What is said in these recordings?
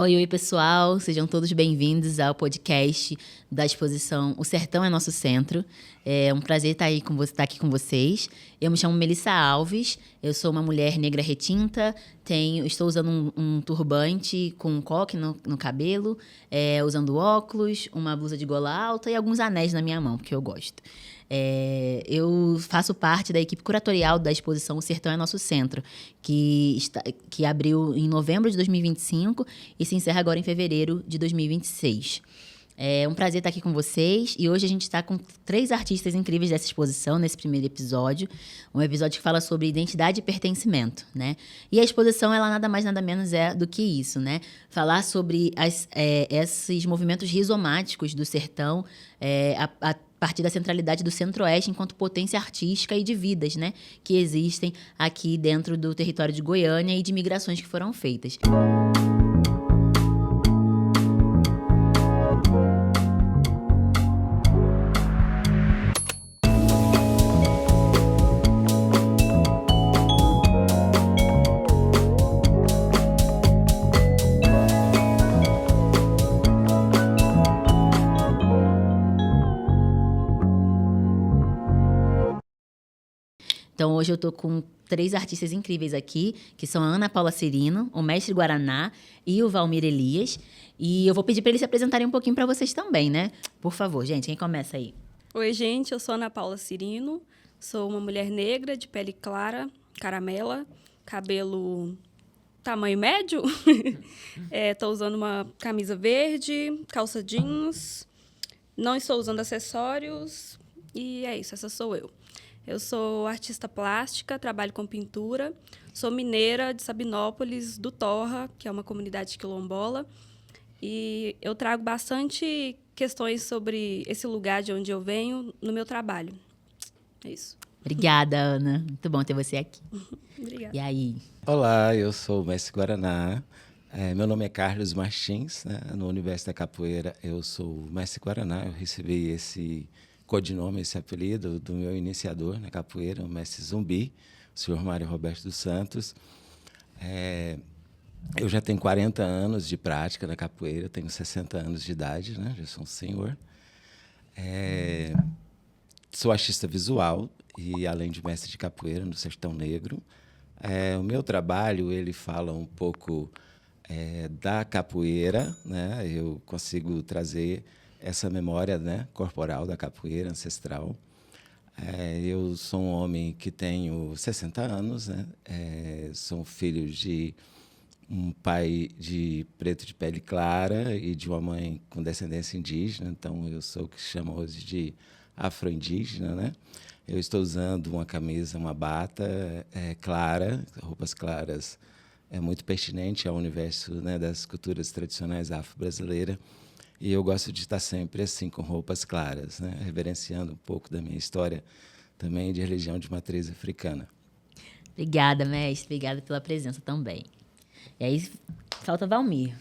Oi, oi, pessoal. Sejam todos bem-vindos ao podcast da exposição O Sertão é Nosso Centro. É um prazer estar aqui com vocês. Eu me chamo Melissa Alves, eu sou uma mulher negra retinta, estou usando um turbante com um coque no cabelo, usando óculos, uma blusa de gola alta e alguns anéis na minha mão, porque eu gosto. Eu faço parte da equipe curatorial da exposição O Sertão é Nosso Centro, que abriu em novembro de 2025 e se encerra agora em fevereiro de 2026. É um prazer estar aqui com vocês e hoje a gente está com 3 artistas incríveis dessa exposição, nesse primeiro episódio. Um episódio que fala sobre identidade e pertencimento, né? E a exposição, ela nada mais, nada menos é do que isso, né? Falar sobre esses movimentos rizomáticos do sertão, a partir da centralidade do Centro-Oeste enquanto potência artística e de vidas, né? Que existem aqui dentro do território de Goiânia e de migrações que foram feitas. Então, hoje eu estou com 3 artistas incríveis aqui, que são a Ana Paula Cirino, o Mestre Guaraná e o Valmir Elias. E eu vou pedir para eles se apresentarem um pouquinho para vocês também, né? Por favor, gente, quem começa aí? Oi, gente, eu sou Ana Paula Cirino, sou uma mulher negra, de pele clara, caramela, cabelo tamanho médio. Estou usando uma camisa verde, calça jeans, não estou usando acessórios e é isso, essa sou eu. Eu sou artista plástica, trabalho com pintura, sou mineira de Sabinópolis, do Torra, que é uma comunidade quilombola, e eu trago bastante questões sobre esse lugar de onde eu venho no meu trabalho. É isso. Obrigada, Ana. Muito bom ter você aqui. Obrigada. E aí? Olá, eu sou o Mestre Guaraná. Meu nome é Carlos Martins, né? No universo da capoeira eu sou o Mestre Guaraná. Eu recebi esse codinome, esse apelido do meu iniciador na capoeira, o Mestre Zumbi, o senhor Mário Roberto dos Santos. Eu já tenho 40 anos de prática na capoeira, tenho 60 anos de idade, né? Já sou um senhor. Sou artista visual e, além de mestre de capoeira no Sertão Negro, o meu trabalho ele fala um pouco da capoeira, né? Eu consigo trazer essa memória, né, corporal da capoeira ancestral. Eu sou um homem que tenho 60 anos, né? Sou filho de um pai de preto de pele clara e de uma mãe com descendência indígena, então eu sou o que se chama hoje de afro-indígena, né? Eu estou usando uma camisa, uma bata clara, roupas claras, é muito pertinente ao universo, né, das culturas tradicionais afro-brasileiras. E eu gosto de estar sempre assim, com roupas claras, né? Reverenciando um pouco da minha história também de religião de matriz africana. Obrigada, mestre. Obrigada pela presença também. E aí, falta Valmir.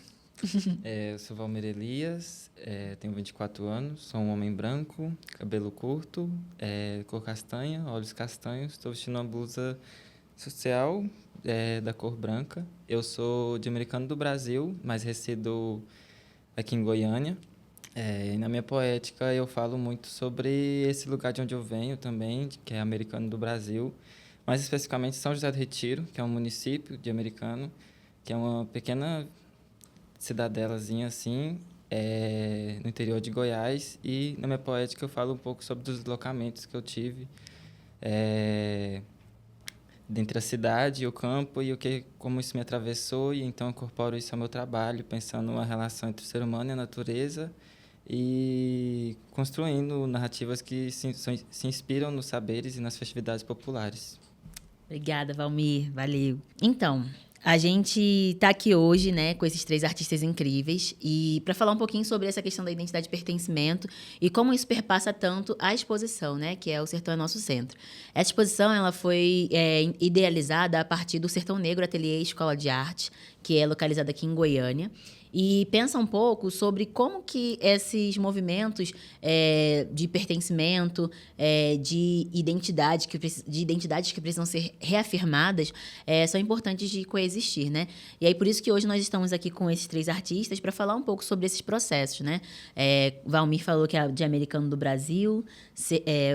Eu sou Valmir Elias, tenho 24 anos, sou um homem branco, cabelo curto, cor castanha, olhos castanhos. Estou vestindo uma blusa social da cor branca. Eu sou de Americano do Brasil, mas resido aqui em Goiânia. E na minha poética eu falo muito sobre esse lugar de onde eu venho também, que é Americano do Brasil, mais especificamente São José do Retiro, que é um município de Americano, que é uma pequena cidadelazinha assim, no interior de Goiás. E na minha poética eu falo um pouco sobre os deslocamentos que eu tive entre a cidade e o campo e como isso me atravessou, e então eu incorporo isso ao meu trabalho, pensando uma relação entre o ser humano e a natureza e construindo narrativas que se inspiram nos saberes e nas festividades populares. Obrigada, Valmir. Valeu. Então, a gente está aqui hoje, né, com esses 3 artistas incríveis e para falar um pouquinho sobre essa questão da identidade de pertencimento e como isso perpassa tanto a exposição, né, que é o Sertão é Nosso Centro. Essa exposição ela foi idealizada a partir do Sertão Negro Ateliê Escola de Arte, que é localizada aqui em Goiânia. E pensa um pouco sobre como que esses movimentos de pertencimento, de identidades que precisam ser reafirmadas, são importantes de coexistir, né? E aí, por isso que hoje nós estamos aqui com esses 3 artistas para falar um pouco sobre esses processos, né? Valmir falou que é de Americano do Brasil,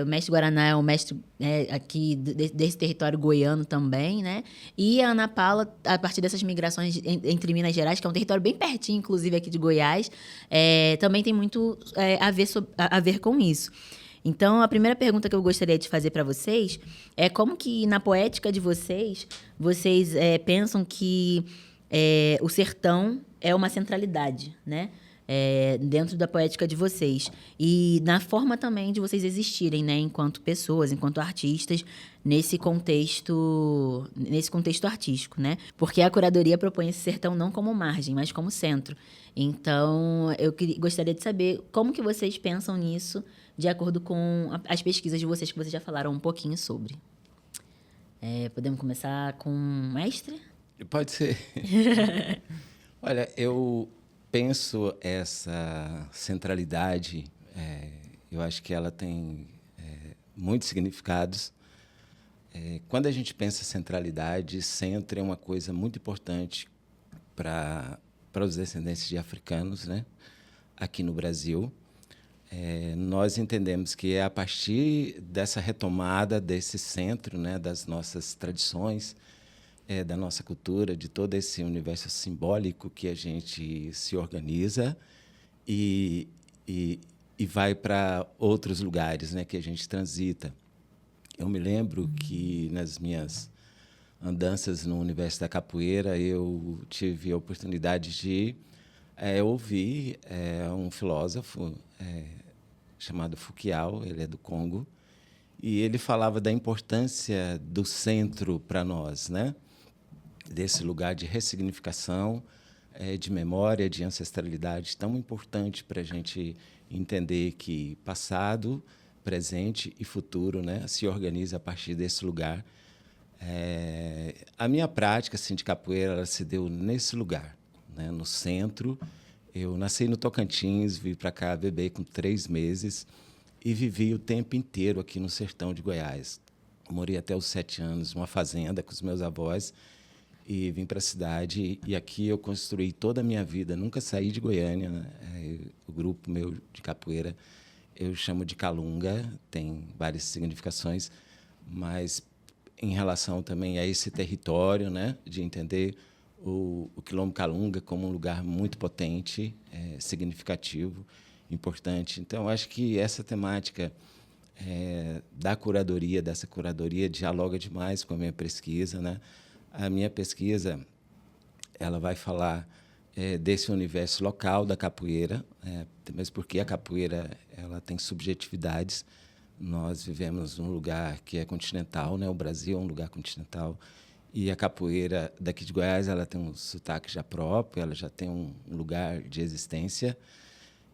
o mestre Guaraná é o mestre aqui desse território goiano também, né? E a Ana Paula, a partir dessas migrações entre Minas Gerais, que é um território bem pertinho, inclusive, aqui de Goiás, também tem muito a ver com isso. Então, a primeira pergunta que eu gostaria de fazer para vocês é como que, na poética de vocês pensam que o sertão é uma centralidade, né? Dentro da poética de vocês. E na forma também de vocês existirem, né? Enquanto pessoas, enquanto artistas, nesse contexto artístico, né? Porque a curadoria propõe esse sertão não como margem, mas como centro. Então, eu gostaria de saber como que vocês pensam nisso, de acordo com as pesquisas de vocês, que vocês já falaram um pouquinho sobre. Podemos começar com o mestre? Pode ser. Olha, eu penso essa centralidade, eu acho que ela tem muitos significados. Quando a gente pensa centralidade, centro é uma coisa muito importante para os descendentes de africanos, né? Aqui no Brasil. Nós entendemos que é a partir dessa retomada desse centro, né, das nossas tradições, da nossa cultura, de todo esse universo simbólico que a gente se organiza e vai para outros lugares, né, que a gente transita. Eu me lembro que nas minhas andanças no universo da capoeira eu tive a oportunidade de ouvir um filósofo chamado Foucault, ele é do Congo, e ele falava da importância do centro para nós, né? Desse lugar de ressignificação, de memória, de ancestralidade, tão importante para a gente entender que passado, presente e futuro, né, se organiza a partir desse lugar. A minha prática assim, de capoeira ela se deu nesse lugar, né, no centro. Eu nasci no Tocantins, vim para cá beber com 3 meses e vivi o tempo inteiro aqui no sertão de Goiás. Morei até os 7 anos numa fazenda com os meus avós e vim para a cidade. E aqui eu construí toda a minha vida. Nunca saí de Goiânia, né? O grupo meu de capoeira eu chamo de Calunga, tem várias significações, mas em relação também a esse território, né, de entender o Quilombo Calunga como um lugar muito potente, significativo, importante. Então, acho que essa temática dessa curadoria, dialoga demais com a minha pesquisa, né? A minha pesquisa ela vai falar desse universo local da capoeira, mesmo porque a capoeira ela tem subjetividades. Nós vivemos num lugar que é continental, né? O Brasil é um lugar continental. E a capoeira daqui de Goiás ela tem um sotaque já próprio, ela já tem um lugar de existência.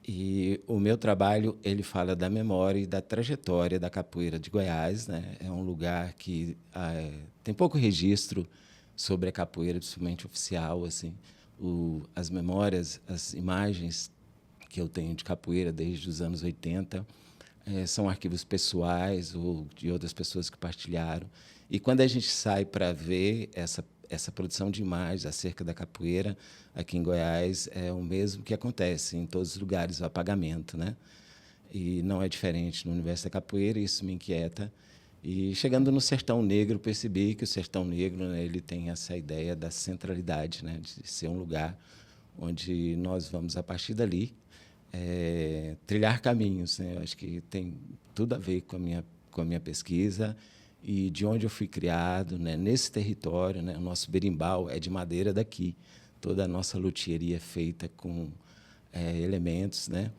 E o meu trabalho ele fala da memória e da trajetória da capoeira de Goiás, né? É um lugar que tem pouco registro sobre a capoeira, principalmente oficial, assim. As memórias, as imagens que eu tenho de capoeira desde os anos 80 são arquivos pessoais ou de outras pessoas que partilharam. E quando a gente sai para ver essa produção de imagens acerca da capoeira, aqui em Goiás, é o mesmo que acontece em todos os lugares, o apagamento, né? E não é diferente no universo da capoeira, e isso me inquieta. E chegando no Sertão Negro, percebi que o Sertão Negro, né, ele tem essa ideia da centralidade, né, de ser um lugar onde nós vamos, a partir dali, trilhar caminhos, né? Eu acho que tem tudo a ver com a minha pesquisa e de onde eu fui criado, né, nesse território, né? O nosso berimbau é de madeira daqui. Toda a nossa luthieria é feita com elementos, né,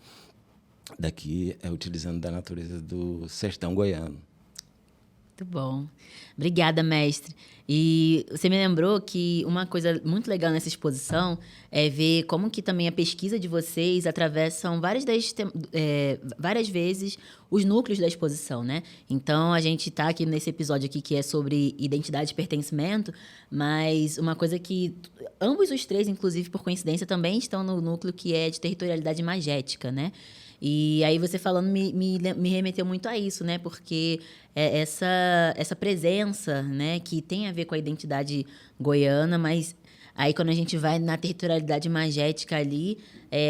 daqui, utilizando da natureza do sertão goiano. Muito bom. Obrigada, mestre. E você me lembrou que uma coisa muito legal nessa exposição é ver como que também a pesquisa de vocês atravessam várias vezes os núcleos da exposição, né? Então, a gente está aqui nesse episódio aqui que é sobre identidade e pertencimento, mas uma coisa que ambos os 3, inclusive por coincidência, também estão no núcleo que é de territorialidade imagética, né? E aí você falando me remeteu muito a isso, né? Porque essa presença, né, que tem a ver com a identidade goiana, mas aí quando a gente vai na territorialidade magética ali,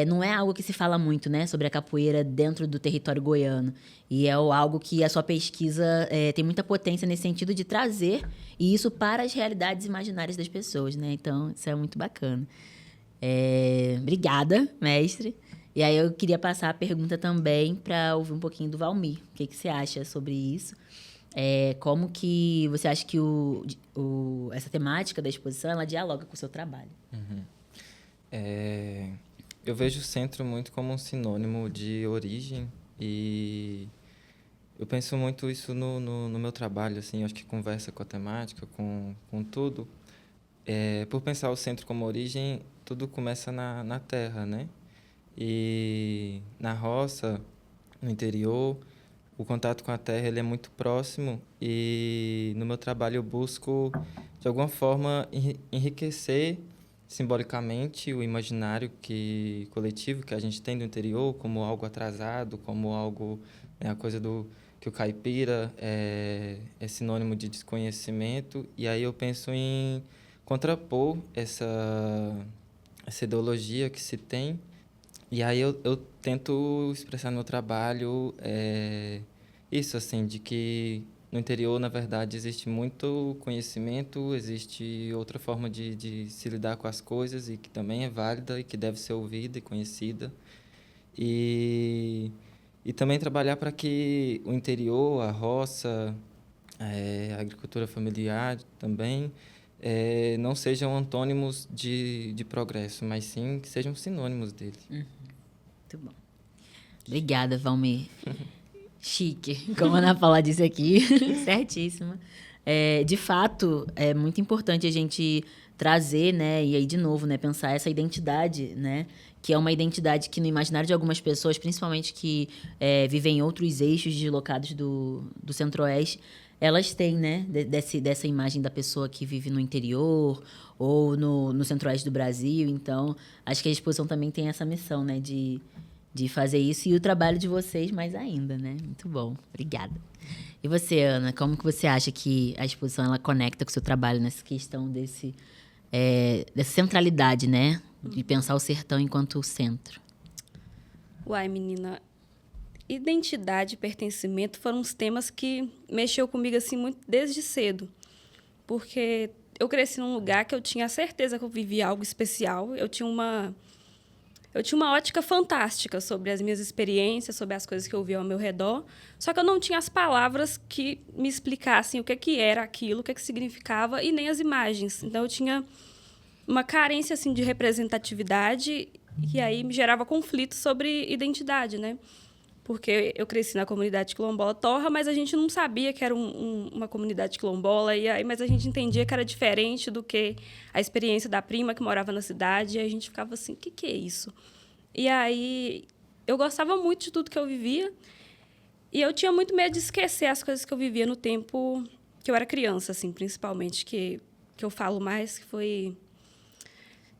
não é algo que se fala muito, né, sobre a capoeira dentro do território goiano. E é algo que a sua pesquisa tem muita potência nesse sentido de trazer isso para as realidades imaginárias das pessoas, né? Então, isso é muito bacana. Obrigada, mestre. E aí eu queria passar a pergunta também para ouvir um pouquinho do Valmir. O que você acha sobre isso? Como que você acha que essa temática da exposição ela dialoga com o seu trabalho? Eu vejo o centro muito como um sinônimo de origem e eu penso muito isso no meu trabalho, assim, eu acho que conversa com a temática, com tudo. Por pensar o centro como origem, tudo começa na terra, né? E na roça, no interior, o contato com a terra ele é muito próximo e no meu trabalho eu busco, de alguma forma, enriquecer simbolicamente o imaginário coletivo que a gente tem do interior como algo atrasado, como algo, né, a coisa que o caipira é sinônimo de desconhecimento. E aí eu penso em contrapor essa ideologia que se tem. E aí eu tento expressar no meu trabalho isso, assim, de que no interior, na verdade, existe muito conhecimento, existe outra forma de se lidar com as coisas e que também é válida e que deve ser ouvida e conhecida. E também trabalhar para que o interior, a roça, a agricultura familiar também, não sejam antônimos de progresso, mas sim que sejam sinônimos dele. Muito bom. Obrigada, Valmir. Chique, como a Ana Paula disse aqui. Certíssima. De fato, é muito importante a gente trazer, né, e aí de novo, né, pensar essa identidade, né, que é uma identidade que no imaginário de algumas pessoas, principalmente que vivem em outros eixos deslocados do Centro-Oeste, elas têm, né, dessa imagem da pessoa que vive no interior ou no Centro-Oeste do Brasil. Então, acho que a exposição também tem essa missão, né, de fazer isso, e o trabalho de vocês mais ainda, né? Muito bom. Obrigada. E você, Ana, como que você acha que a exposição ela conecta com o seu trabalho nessa questão dessa centralidade, né? De pensar o sertão enquanto centro? Uai, menina, identidade e pertencimento foram uns temas que mexeu comigo assim muito desde cedo. Porque eu cresci num lugar que eu tinha a certeza que eu vivia algo especial. Eu tinha uma ótica fantástica sobre as minhas experiências, sobre as coisas que eu via ao meu redor, só que eu não tinha as palavras que me explicassem o que era aquilo, o que significava, e nem as imagens. Então, eu tinha uma carência assim, de representatividade, e aí me gerava conflito sobre identidade, né? Porque eu cresci na comunidade quilombola Torra, mas a gente não sabia que era uma comunidade quilombola, mas a gente entendia que era diferente do que a experiência da prima que morava na cidade, e a gente ficava assim, o que é isso? E aí eu gostava muito de tudo que eu vivia, e eu tinha muito medo de esquecer as coisas que eu vivia no tempo que eu era criança, assim, principalmente, que eu falo mais, que foi...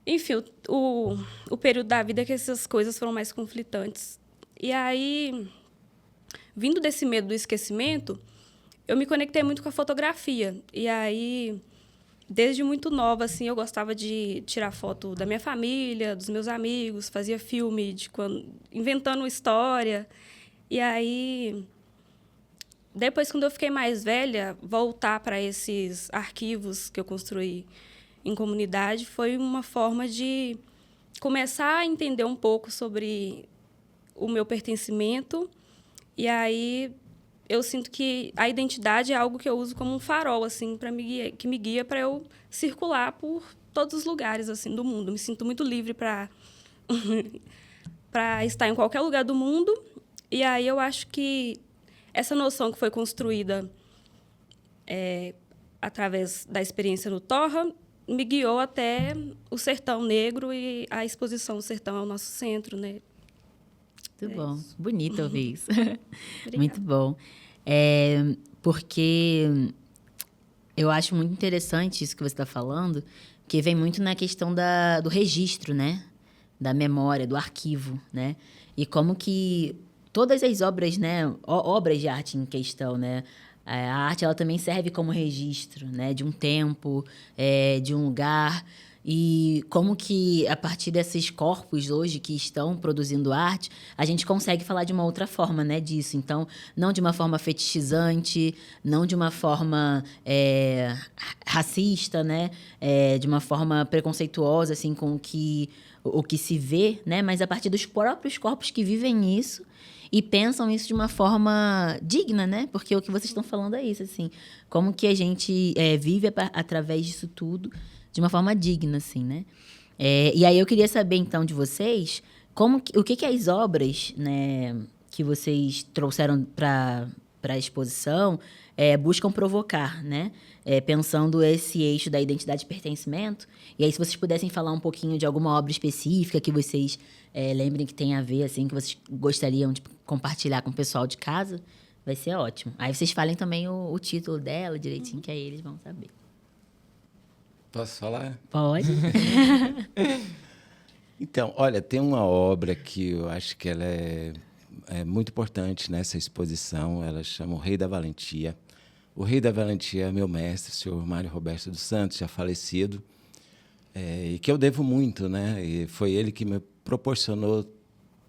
Enfim, o período da vida que essas coisas foram mais conflitantes. E aí, vindo desse medo do esquecimento, eu me conectei muito com a fotografia. E aí, desde muito nova, assim, eu gostava de tirar foto da minha família, dos meus amigos, fazia filme inventando história. E aí, depois, quando eu fiquei mais velha, voltar para esses arquivos que eu construí em comunidade foi uma forma de começar a entender um pouco sobre o meu pertencimento. E aí eu sinto que a identidade é algo que eu uso como um farol, assim, que me guia para eu circular por todos os lugares assim do mundo. Me sinto muito livre para estar em qualquer lugar do mundo. E aí eu acho que essa noção que foi construída através da experiência no Torra me guiou até o Sertão Negro e a exposição O Sertão é o Nosso Centro, né? Muito bom. Isso. Bonito ouvir isso. Obrigada. Muito bom. Porque eu acho muito interessante isso que você está falando, que vem muito na questão do registro, né? da memória, do arquivo, né? E como que todas as obras, né, obras de arte em questão, né, a arte ela também serve como registro, né, de um tempo, de um lugar. E como que, a partir desses corpos hoje que estão produzindo arte, a gente consegue falar de uma outra forma, né, disso. Então, não de uma forma fetichizante, não de uma forma racista, né, de uma forma preconceituosa, assim, com o que se vê, né, mas a partir dos próprios corpos que vivem isso e pensam isso de uma forma digna, né? Porque o que vocês estão falando é isso, assim. Como que a gente vive através disso tudo de uma forma digna, assim, né? E aí eu queria saber, então, de vocês, o que as obras, né, que vocês trouxeram para a exposição buscam provocar, né? Pensando esse eixo da identidade de pertencimento. E aí, se vocês pudessem falar um pouquinho de alguma obra específica que vocês lembrem que tem a ver, assim, que vocês gostariam de compartilhar com o pessoal de casa, vai ser ótimo. Aí vocês falem também o título dela direitinho, que aí eles vão saber. Posso falar? Pode. Então, olha, tem uma obra que eu acho que ela é muito importante nessa exposição. Ela chama O Rei da Valentia. O Rei da Valentia é meu mestre, o senhor Mário Roberto dos Santos, já falecido, e que eu devo muito, né? E foi ele que me proporcionou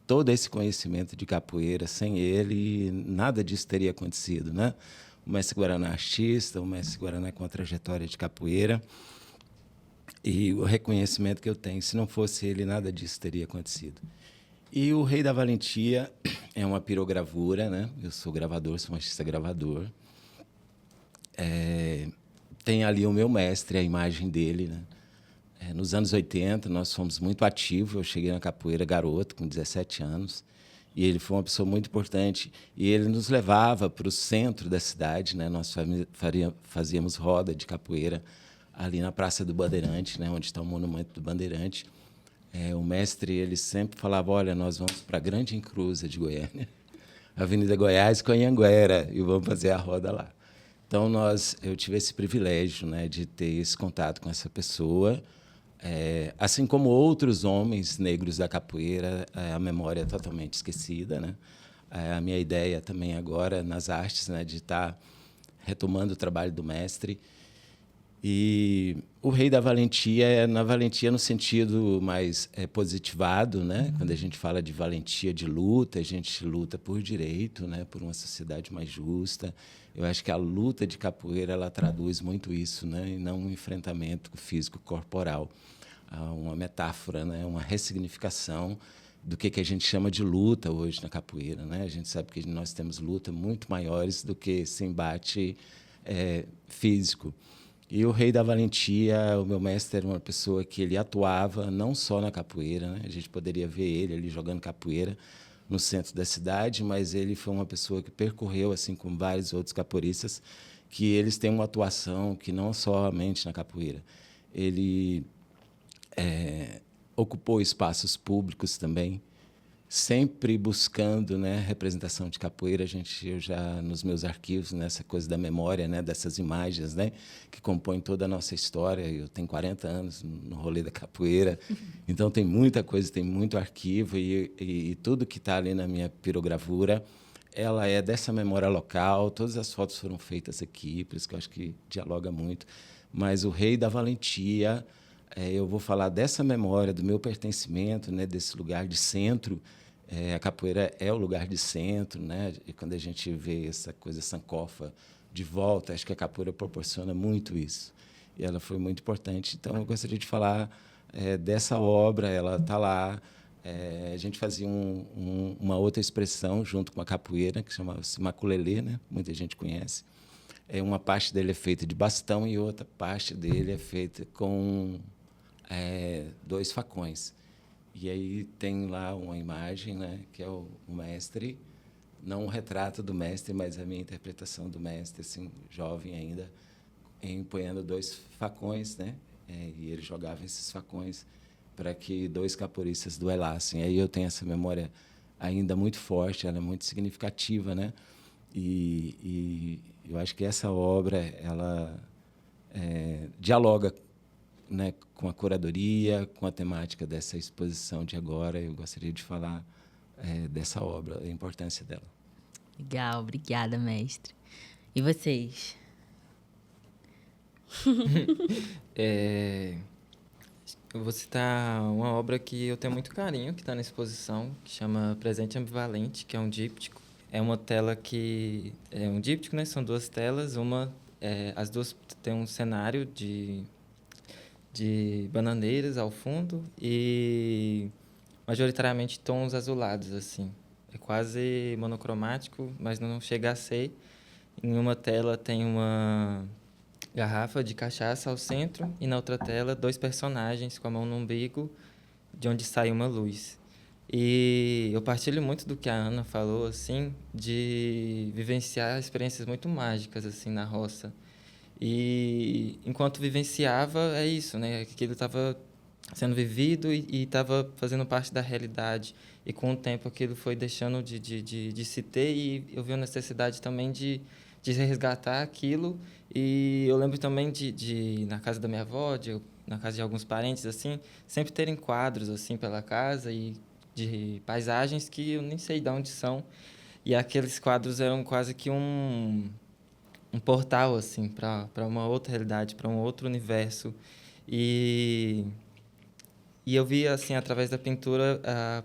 todo esse conhecimento de capoeira. Sem ele, nada disso teria acontecido, né? O mestre Guaraná artista, o mestre Guaraná com a trajetória de capoeira. E o reconhecimento que eu tenho, se não fosse ele, nada disso teria acontecido. E o Rei da Valentia é uma pirogravura, né? Eu sou gravador, sou um artista gravador. Tem ali o meu mestre, a imagem dele, né? Nos anos 80, nós fomos muito ativos. Eu cheguei na capoeira garoto, com 17 anos, e ele foi uma pessoa muito importante. E ele nos levava para o centro da cidade, né? Nós fazíamos roda de capoeira ali na Praça do Bandeirante, né? Onde está o Monumento do Bandeirante. O mestre ele sempre falava: olha, nós vamos para a Grande Encruza de Goiânia, Avenida Goiás com Anhanguera, e vamos fazer a roda lá. Então, eu tive esse privilégio, né, de ter esse contato com essa pessoa. Assim como outros homens negros da capoeira, a memória é totalmente esquecida, né? A minha ideia também agora nas artes, né, de estar retomando o trabalho do mestre. E o Rei da Valentia na valentia no sentido mais positivado, né? Quando a gente fala de valentia de luta, a gente luta por direito, né? Por uma sociedade mais justa. Eu acho que a luta de capoeira ela traduz muito isso, né? E não um enfrentamento físico corporal, uma metáfora, né? Uma ressignificação do que a gente chama de luta hoje na capoeira, né? A gente sabe que nós temos luta muito maiores do que esse embate físico. E o Rei da Valentia, o meu mestre, era uma pessoa que ele atuava não só na capoeira, né? A gente poderia ver ele ali jogando capoeira no centro da cidade, mas ele foi uma pessoa que percorreu, assim como vários outros capoeiristas, que eles têm uma atuação que não somente na capoeira. Ele ocupou espaços públicos também, sempre buscando, né, representação de capoeira. Eu já nos meus arquivos, nessa coisa da memória, né, dessas imagens, né, que compõem toda a nossa história. Eu tenho 40 anos no rolê da capoeira, então tem muita coisa, tem muito arquivo, e tudo que está ali na minha pirogravura, ela é dessa memória local. Todas as fotos foram feitas aqui, por isso que eu acho que dialoga muito. Mas o Rei da Valentia, eu vou falar dessa memória, do meu pertencimento, né, desse lugar de centro. A capoeira é o lugar de centro, né? E quando a gente vê essa coisa sankofa de volta, acho que a capoeira proporciona muito isso. E ela foi muito importante. Então, eu gostaria de falar dessa obra. Ela está lá. A gente fazia uma outra expressão junto com a capoeira, que chamava-se maculelê, né? Muita gente conhece. Uma parte dele é feita de bastão e outra parte dele é feita com 2 facões. E aí tem lá uma imagem, né, que é o mestre, não um retrato do mestre, mas a minha interpretação do mestre, assim, jovem ainda, empunhando 2 facões, né, e ele jogava esses facões para que 2 capoeiristas duelassem. Aí eu tenho essa memória ainda muito forte, ela é muito significativa, né, e eu acho que essa obra ela dialoga né, com a curadoria, com a temática dessa exposição de agora, eu gostaria de falar dessa obra, a importância dela. Legal, obrigada, mestre. E vocês? Eu vou citar uma obra que eu tenho muito carinho, que está na exposição, que chama Presente Ambivalente, que é um díptico. É uma tela que... É um díptico, né? São 2 telas. As 2 têm um cenário de bananeiras ao fundo e majoritariamente tons azulados, assim. É quase monocromático, mas não chega a ser. Em uma tela tem uma garrafa de cachaça ao centro e na outra tela 2 personagens com a mão no umbigo, de onde sai uma luz. E eu partilho muito do que a Ana falou, assim, de vivenciar experiências muito mágicas, assim, na roça. E enquanto vivenciava, é isso, né? Aquilo estava sendo vivido e estava fazendo parte da realidade. E com o tempo aquilo foi deixando de se ter e eu vi a necessidade também de resgatar aquilo. E eu lembro também na casa da minha avó, na casa de alguns parentes, assim, sempre terem quadros, assim, pela casa e de paisagens que eu nem sei de onde são. E aqueles quadros eram quase que um portal, assim, para uma outra realidade, para um outro universo. E eu vi, assim, através da pintura,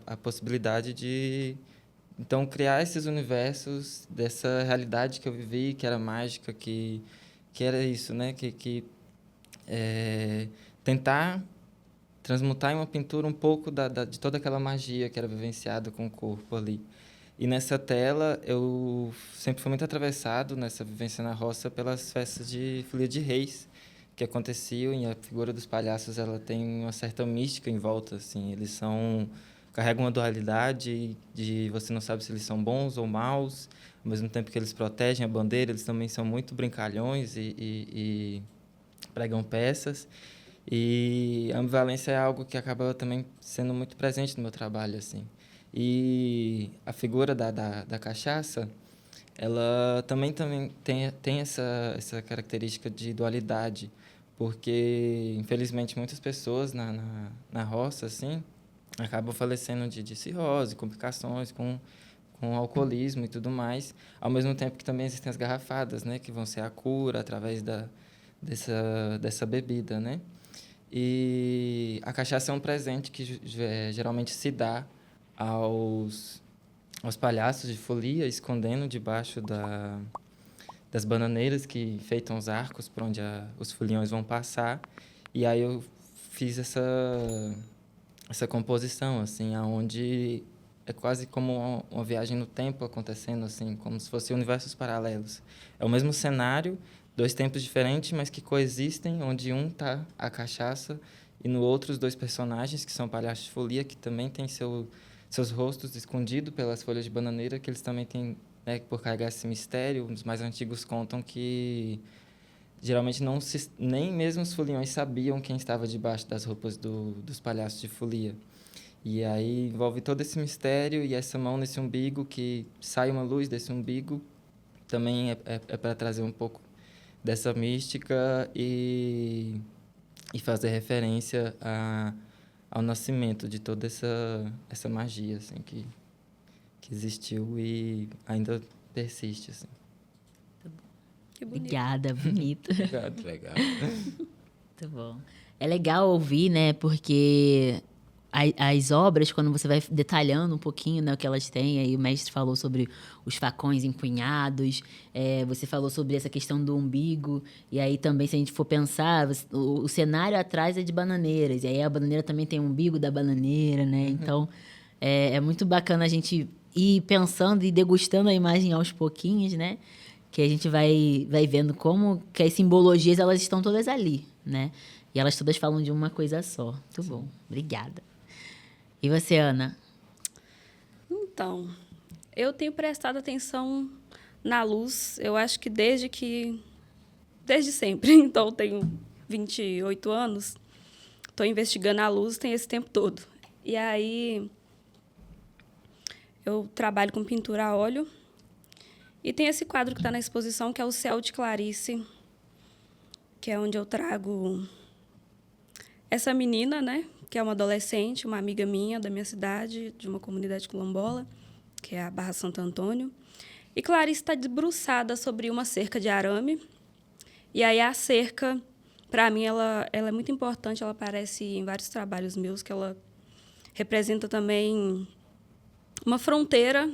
a possibilidade de, então, criar esses universos dessa realidade que eu vivi, que era mágica, que era isso, né? Tentar transmutar em uma pintura um pouco de toda aquela magia que era vivenciada com o corpo ali. E nessa tela, eu sempre fui muito atravessado, nessa vivência na roça, pelas festas de folia de reis que aconteciam, e a figura dos palhaços ela tem uma certa mística em volta, assim. Eles carregam uma dualidade de você não sabe se eles são bons ou maus, ao mesmo tempo que eles protegem a bandeira, eles também são muito brincalhões e pregam peças. E a ambivalência é algo que acaba também sendo muito presente no meu trabalho, assim. E a figura da cachaça, ela também tem essa característica de dualidade, porque, infelizmente, muitas pessoas na roça, assim, acabam falecendo de cirrose, complicações com alcoolismo e tudo mais, ao mesmo tempo que também existem as garrafadas, né, que vão ser a cura através dessa bebida, né? E a cachaça é um presente que geralmente se dá aos palhaços de folia, escondendo debaixo das bananeiras que enfeitam os arcos por onde os foliões vão passar. E aí eu fiz essa composição, assim, aonde é quase como uma viagem no tempo acontecendo, assim, como se fossem universos paralelos. É o mesmo cenário, 2 tempos diferentes, mas que coexistem, onde um tá a cachaça e no outro os 2 personagens, que são palhaços de folia, que também têm seus rostos escondidos pelas folhas de bananeira, que eles também têm, né, por carregar esse mistério. Os mais antigos contam que geralmente nem mesmo os foliões sabiam quem estava debaixo das roupas dos palhaços de folia. E aí envolve todo esse mistério e essa mão nesse umbigo, que sai uma luz desse umbigo, também é para trazer um pouco dessa mística e fazer referência ao nascimento de toda essa magia, assim, que existiu e ainda persiste, assim. Que bonito. Obrigada, bonito. Obrigado. Legal. Muito bom. É legal ouvir, né? Porque as obras, quando você vai detalhando um pouquinho, né, o que elas têm, aí o mestre falou sobre os facões empunhados, você falou sobre essa questão do umbigo, e aí também, se a gente for pensar, o cenário atrás é de bananeiras, e aí a bananeira também tem o umbigo da bananeira, né? Então, é muito bacana a gente ir pensando e degustando a imagem aos pouquinhos, né? Que a gente vai vendo como que as simbologias, elas estão todas ali, né? E elas todas falam de uma coisa só. Muito bom. Obrigada. E você, Ana? Então, eu tenho prestado atenção na luz, eu acho que desde sempre. Então, eu tenho 28 anos, estou investigando a luz, tem esse tempo todo. E aí, eu trabalho com pintura a óleo. E tem esse quadro que está na exposição, que é o Céu de Clarice, que é onde eu trago essa menina, né, que é uma adolescente, uma amiga minha da minha cidade, de uma comunidade quilombola, que é a Barra Santo Antônio. E Clarice está debruçada sobre uma cerca de arame. E aí a cerca, para mim, ela é muito importante. Ela aparece em vários trabalhos meus, que ela representa também uma fronteira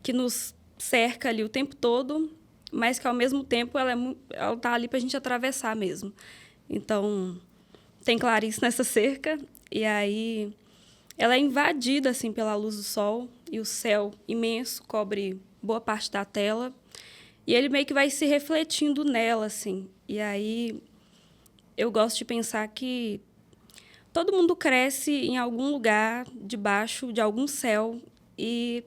que nos cerca ali o tempo todo, mas que, ao mesmo tempo, ela está ali para a gente atravessar mesmo. Então, tem Clarice nessa cerca, e aí ela é invadida assim, pela luz do sol, e o céu imenso cobre boa parte da tela, e ele meio que vai se refletindo nela, assim. E aí eu gosto de pensar que todo mundo cresce em algum lugar debaixo de algum céu, e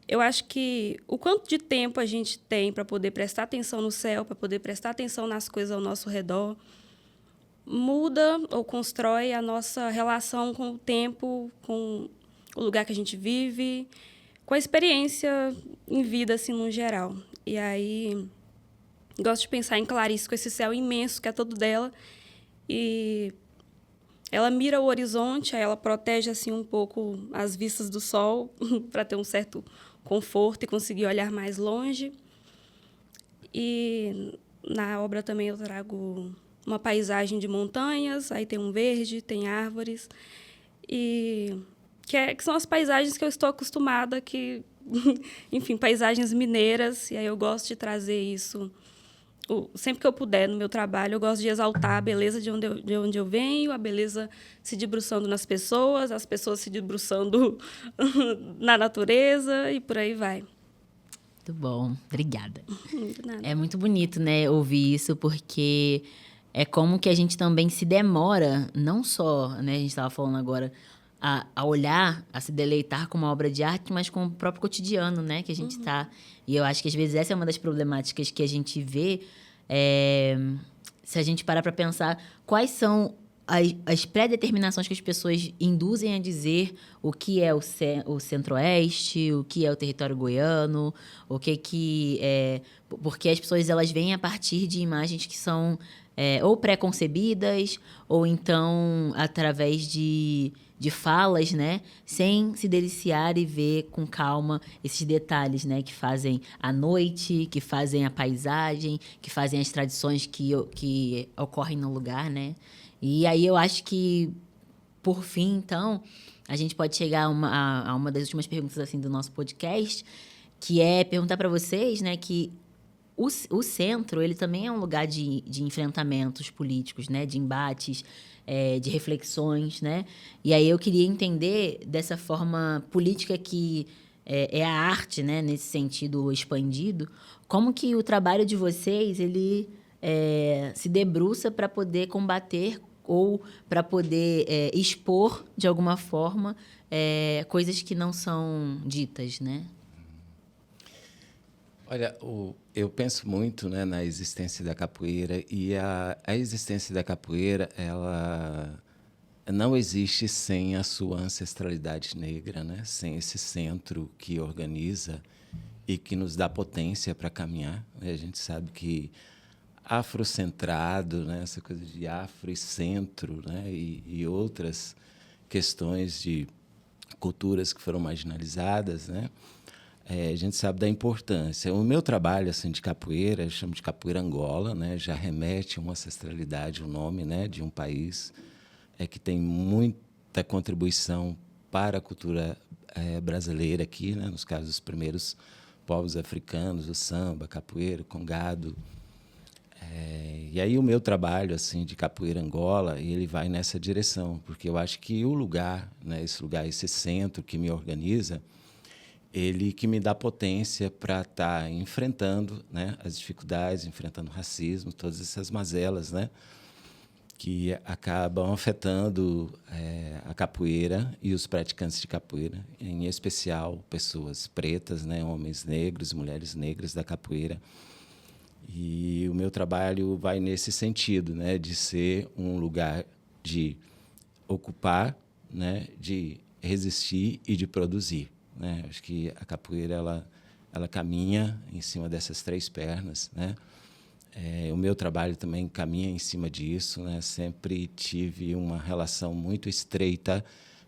eu acho que o quanto de tempo a gente tem para poder prestar atenção no céu, para poder prestar atenção nas coisas ao nosso redor, muda ou constrói a nossa relação com o tempo, com o lugar que a gente vive, com a experiência em vida, assim, no geral. E aí, gosto de pensar em Clarice com esse céu imenso que é todo dela, e ela mira o horizonte, aí ela protege assim um pouco as vistas do sol para ter um certo conforto e conseguir olhar mais longe. E na obra também eu trago uma paisagem de montanhas, aí tem um verde, tem árvores, e que são as paisagens que eu estou acostumada, que, enfim, paisagens mineiras, e aí eu gosto de trazer isso. Sempre que eu puder no meu trabalho, eu gosto de exaltar a beleza de onde eu venho, a beleza se debruçando nas pessoas, as pessoas se debruçando na natureza, e por aí vai. Muito bom, obrigada. De nada. É muito bonito, né, ouvir isso, porque é como que a gente também se demora, não só, né, a gente estava falando agora, a olhar, a se deleitar com uma obra de arte, mas com o próprio cotidiano, né, que a gente está. E eu acho que, às vezes, essa é uma das problemáticas que a gente vê, se a gente parar para pensar quais são as pré-determinações que as pessoas induzem a dizer o que é o Centro-Oeste, o que é o território goiano, o que é... Porque as pessoas, elas vêm a partir de imagens que são ou pré-concebidas, ou então através de falas, né? Sem se deliciar e ver com calma esses detalhes, né? Que fazem a noite, que fazem a paisagem, que fazem as tradições que ocorrem no lugar, né? E aí eu acho que, por fim, então, a gente pode chegar a uma das últimas perguntas assim, do nosso podcast, que é perguntar para vocês, né, que o centro, ele também é um lugar de enfrentamentos políticos, né, de embates, de reflexões, né? E aí eu queria entender dessa forma política que é a arte, né, nesse sentido expandido, como que o trabalho de vocês, ele se debruça para poder combater ou para poder expor, de alguma forma, coisas que não são ditas, né? Olha, eu penso muito, né, na existência da capoeira, e a existência da capoeira, ela não existe sem a sua ancestralidade negra, né? Sem esse centro que organiza e que nos dá potência para caminhar. A gente sabe que afrocentrado, né, essa coisa de afro e centro, né, e outras questões de culturas que foram marginalizadas, né, a gente sabe da importância. O meu trabalho assim, de capoeira, eu chamo de capoeira Angola, né, já remete a uma ancestralidade, o nome, né, de um país que tem muita contribuição para a cultura brasileira aqui, né, nos casos dos primeiros povos africanos, o samba, capoeira, o congado. E aí o meu trabalho assim de capoeira Angola, ele vai nessa direção, porque eu acho que o lugar, né, esse centro que me organiza, ele que me dá potência para estar enfrentando, né, as dificuldades, enfrentando o racismo, todas essas mazelas, né, que acabam afetando a capoeira e os praticantes de capoeira, em especial pessoas pretas, né, homens negros, mulheres negras da capoeira. E o meu trabalho vai nesse sentido, né, de ser um lugar de ocupar, né, de resistir e de produzir, né? Acho que a capoeira ela caminha em cima dessas três pernas, né? O meu trabalho também caminha em cima disso, né? Sempre tive uma relação muito estreita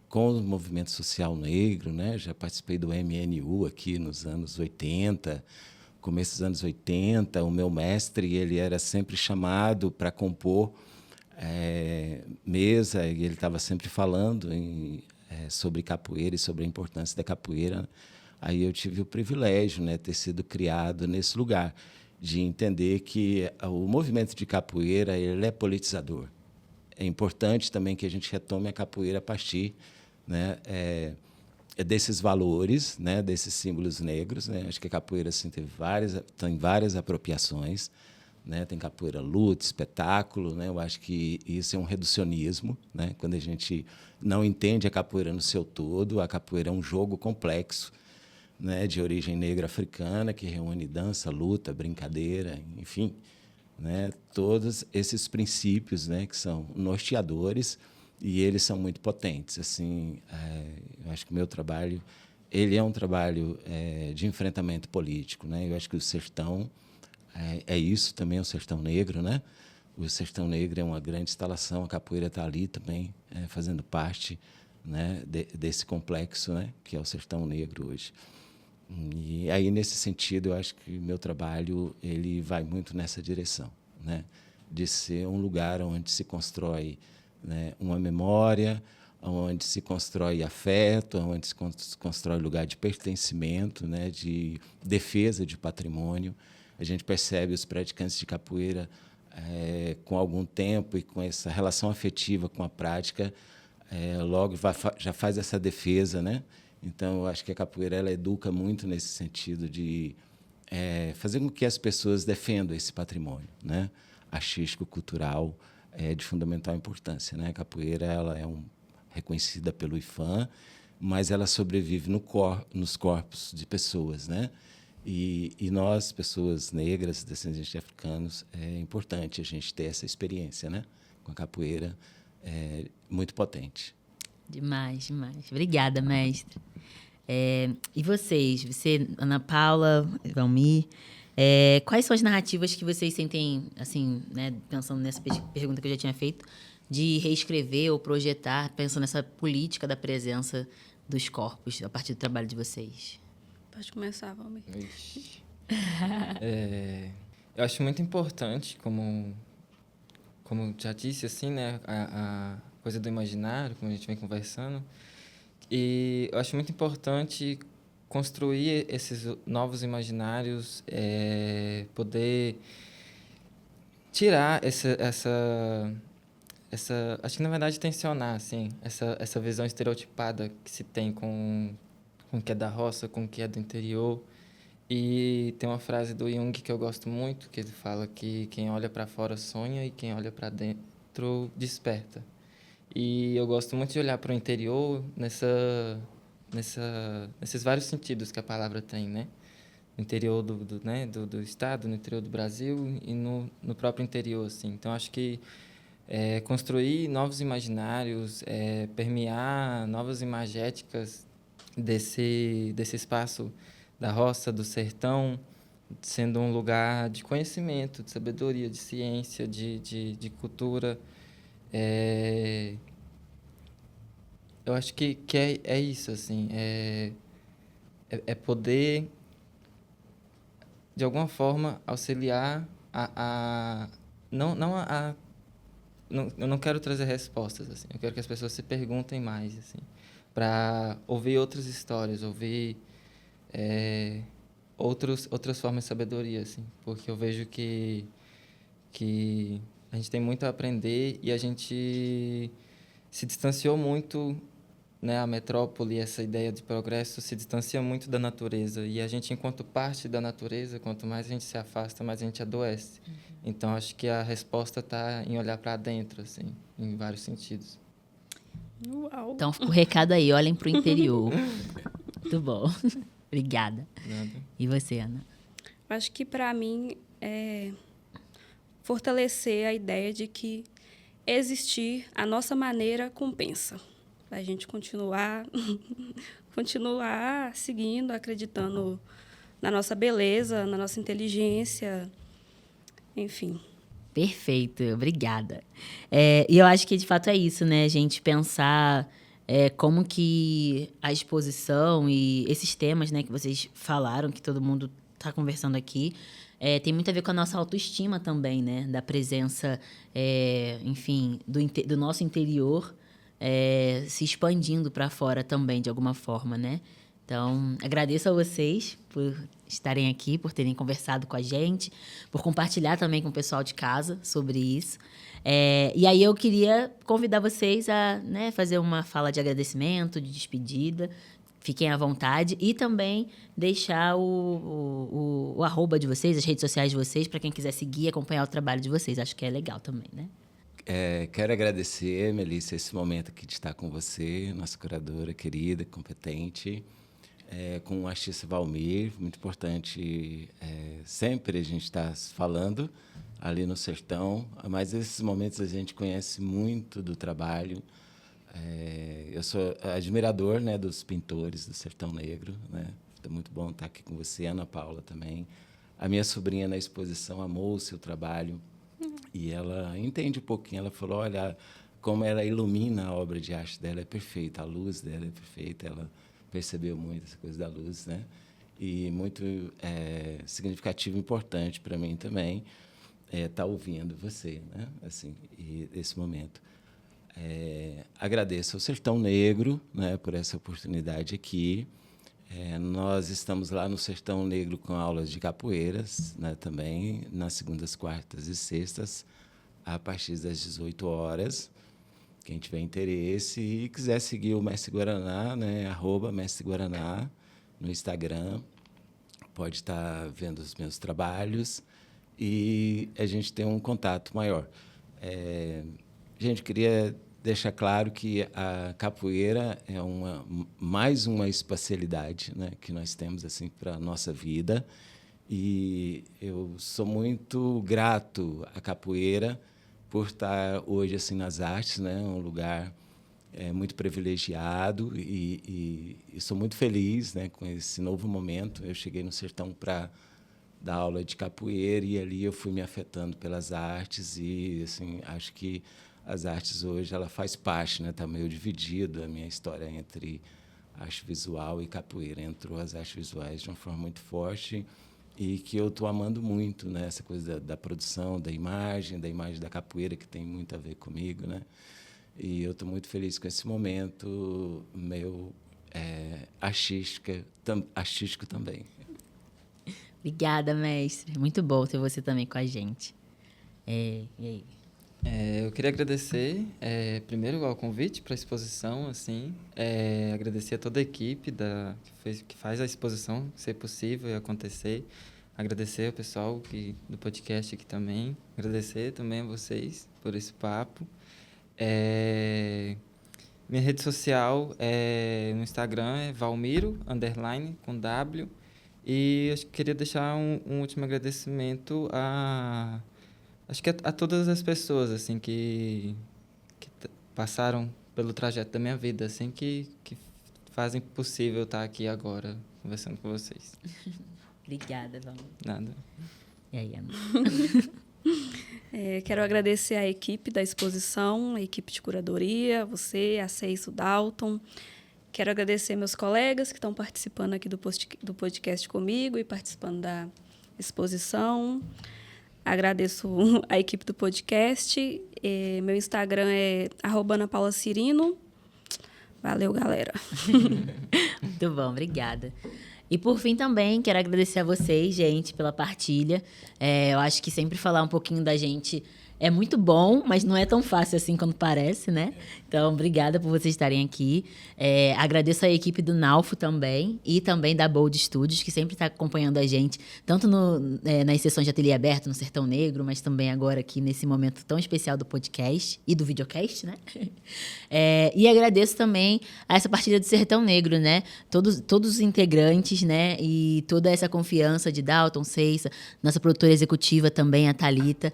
com o movimento social negro, né? Já participei do MNU aqui nos anos 80, começo dos anos 80. O meu mestre, ele era sempre chamado para compor mesa, e ele estava sempre falando sobre capoeira e sobre a importância da capoeira. Aí eu tive o privilégio, né, de ter sido criado nesse lugar, de entender que o movimento de capoeira ele é politizador. É importante também que a gente retome a capoeira a partir, né, desses valores, né, desses símbolos negros, né? Acho que a capoeira assim, tem várias apropriações, né? Tem capoeira luta, espetáculo, né? Eu acho que isso é um reducionismo, né? Quando a gente não entende a capoeira no seu todo. A capoeira é um jogo complexo, né? De origem negra africana que reúne dança, luta, brincadeira, enfim, né? Todos esses princípios, né, que são norteadores, e eles são muito potentes. Assim, eu acho que o meu trabalho ele é um trabalho de enfrentamento político, né? Eu acho que o sertão é isso também, o sertão negro, né? O sertão negro é uma grande instalação, a capoeira está ali também, fazendo parte, né, desse complexo, né, que é o sertão negro hoje. E aí, nesse sentido, eu acho que o meu trabalho ele vai muito nessa direção, né, de ser um lugar onde se constrói, né, uma memória, onde se constrói afeto, onde se constrói lugar de pertencimento, né, de defesa de patrimônio. A gente percebe os praticantes de capoeira com algum tempo e com essa relação afetiva com a prática, logo já faz essa defesa, né? Então, eu acho que a capoeira ela educa muito nesse sentido de fazer com que as pessoas defendam esse patrimônio, né? Artístico, cultural, de fundamental importância, né? A capoeira ela é reconhecida pelo IFAM, mas ela sobrevive nos corpos de pessoas, né? E nós, pessoas negras, descendentes de africanos, é importante a gente ter essa experiência, né, com a capoeira, muito potente. Demais, demais. Obrigada, mestre. E vocês, Ana Paula, Valmir, quais são as narrativas que vocês sentem, assim, né, pensando nessa pergunta que eu já tinha feito, de reescrever ou projetar, pensando nessa política da presença dos corpos a partir do trabalho de vocês? Pode começar, Valmir. Eu acho muito importante, como já disse, assim, né, a coisa do imaginário, como a gente vem conversando, e eu acho muito importante construir esses novos imaginários, poder tirar acho que na verdade tensionar, assim, essa visão estereotipada que se tem com o que é da roça, com o que é do interior. E tem uma frase do Jung que eu gosto muito, que ele fala que quem olha para fora sonha e quem olha para dentro desperta. E eu gosto muito de olhar para o interior nesses vários sentidos que a palavra tem, né? No interior do estado, no interior do Brasil e no próprio interior, assim. Então, acho que construir novos imaginários, permear novas imagéticas desse espaço da roça, do sertão, sendo um lugar de conhecimento, de sabedoria, de ciência, de cultura. Eu acho que é isso, assim, poder, de alguma forma, auxiliar eu não quero trazer respostas, assim, eu quero que as pessoas se perguntem mais, assim, para ouvir outras histórias, ouvir outras formas de sabedoria, assim, porque eu vejo que a gente tem muito a aprender e a gente se distanciou muito, né, a metrópole, essa ideia de progresso se distancia muito da natureza, e a gente, enquanto parte da natureza, quanto mais a gente se afasta, mais a gente adoece. Então, acho que a resposta está em olhar para dentro, assim, em vários sentidos. Uau. Então, fica o recado aí, olhem para o interior. Muito bom. Obrigada. Nada. E você, Ana? Acho que, para mim, fortalecer a ideia de que existir a nossa maneira compensa. Para a gente continuar seguindo, acreditando na nossa beleza, na nossa inteligência. enfim. Perfeito, obrigada. E eu acho que, de fato, é isso, né? A gente pensar como que a exposição e esses temas, né, que vocês falaram, que todo mundo está conversando aqui, tem muito a ver com a nossa autoestima também, né? Da presença, enfim, do nosso interior se expandindo para fora também, de alguma forma, né? Então, agradeço a vocês por estarem aqui, por terem conversado com a gente, por compartilhar também com o pessoal de casa sobre isso. E aí eu queria convidar vocês a, né, fazer uma fala de agradecimento, de despedida. Fiquem à vontade. E também deixar o arroba de vocês, as redes sociais de vocês, para quem quiser seguir e acompanhar o trabalho de vocês. Acho que é legal também, né? Quero agradecer, Melissa, esse momento aqui de estar com você, nossa curadora querida, competente, com o artista Valmir, muito importante. Sempre a gente está falando ali no sertão, mas esses momentos a gente conhece muito do trabalho. Eu sou admirador, né, dos pintores do Sertão Negro, né? É muito bom estar aqui com você, Ana Paula também. A minha sobrinha na exposição amou o seu trabalho e ela entende um pouquinho. Ela falou, olha, como ela ilumina a obra de arte dela é perfeita, a luz dela é perfeita. Ela percebeu muito essa coisa da luz, né? E muito significativo, importante para mim também estar ouvindo você, né? Assim, e esse momento. Agradeço ao Sertão Negro, né, por essa oportunidade aqui. Nós estamos lá no Sertão Negro com aulas de capoeiras, né, também, nas segundas, quartas e sextas, a partir das 18 horas. Quem tiver interesse e quiser seguir o Mestre Guaraná, né, @Mestre Guaraná, no Instagram, pode estar vendo os meus trabalhos e a gente tem um contato maior. Gente, queria deixar claro que a capoeira é mais uma espacialidade, né, que nós temos assim para a nossa vida. E eu sou muito grato à capoeira por estar hoje assim nas artes, né, um lugar muito privilegiado e sou muito feliz, né, com esse novo momento. Eu cheguei no sertão para dar aula de capoeira e ali eu fui me afetando pelas artes e assim acho que as artes hoje ela faz parte, né, tá meio dividido a minha história entre arte visual e capoeira. Entrou as artes visuais de uma forma muito forte e que eu estou amando muito, né, essa coisa da produção, da imagem da capoeira, que tem muito a ver comigo, né? E eu estou muito feliz com esse momento meu artístico também. Obrigada, mestre. Muito bom ter você também com a gente. E aí? Eu queria agradecer, primeiro, ao convite para a exposição, assim, agradecer a toda a equipe que faz a exposição ser possível e acontecer, agradecer ao pessoal do podcast aqui também, agradecer também a vocês por esse papo. Minha rede social no Instagram é Valmiro, com W, e eu queria deixar um último agradecimento acho que a todas as pessoas assim que passaram pelo trajeto da minha vida, assim que fazem possível estar aqui agora conversando com vocês. Obrigada, Val. Nada. E aí, Ana? Quero agradecer a equipe da exposição, a equipe de curadoria, você, a Ceiso Dalton. Quero agradecer meus colegas que estão participando aqui do podcast comigo e participando da exposição. Agradeço a equipe do podcast. Meu Instagram é @AnaPaulaCirino. Valeu, galera. Muito bom, obrigada. E, por fim, também quero agradecer a vocês, gente, pela partilha. Eu acho que sempre falar um pouquinho da gente é muito bom, mas não é tão fácil assim quando parece, né? Então, obrigada por vocês estarem aqui. Agradeço a equipe do Naufo também e também da Bold Studios, que sempre está acompanhando a gente, tanto nas sessões de ateliê aberto no Sertão Negro, mas também agora aqui nesse momento tão especial do podcast e do videocast, né? E agradeço também a essa partilha do Sertão Negro, né? Todos os integrantes, né? E toda essa confiança de Dalton, Ceissa, nossa produtora executiva também, a Thalita.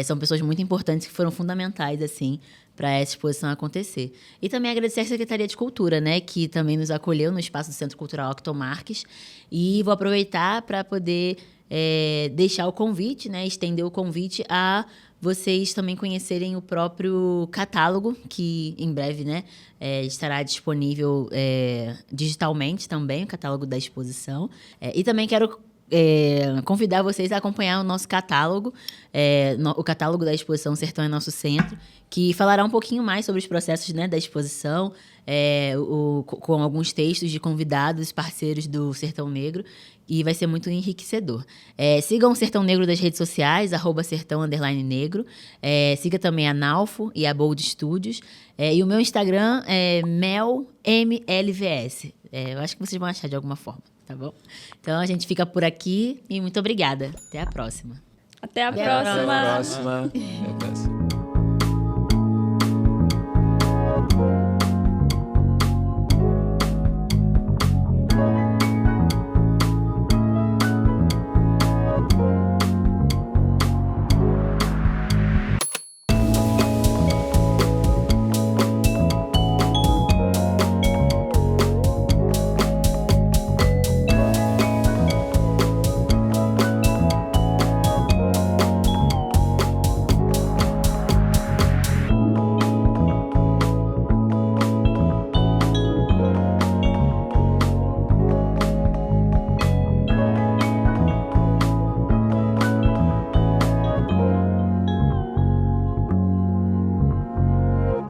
São pessoas muito importantes que foram fundamentais, assim, para essa exposição acontecer. E também agradecer à Secretaria de Cultura, né, que também nos acolheu no espaço do Centro Cultural Octon Marques. E vou aproveitar para poder deixar o convite, né, estender o convite a vocês também conhecerem o próprio catálogo, que em breve, né, estará disponível digitalmente também, o catálogo da exposição. E também quero convidar vocês a acompanhar o nosso catálogo, o catálogo da exposição Sertão é Nosso Centro, que falará um pouquinho mais sobre os processos, né, da exposição, com alguns textos de convidados, parceiros do Sertão Negro, e vai ser muito enriquecedor. Sigam o Sertão Negro das redes sociais, @sertão_negro. Siga também a Nalfo e a Bold Studios. E o meu Instagram é melmlvs. Eu acho que vocês vão achar de alguma forma, tá bom? Então a gente fica por aqui e muito obrigada. Até a próxima. Até a Até a próxima! próxima. Até a próxima.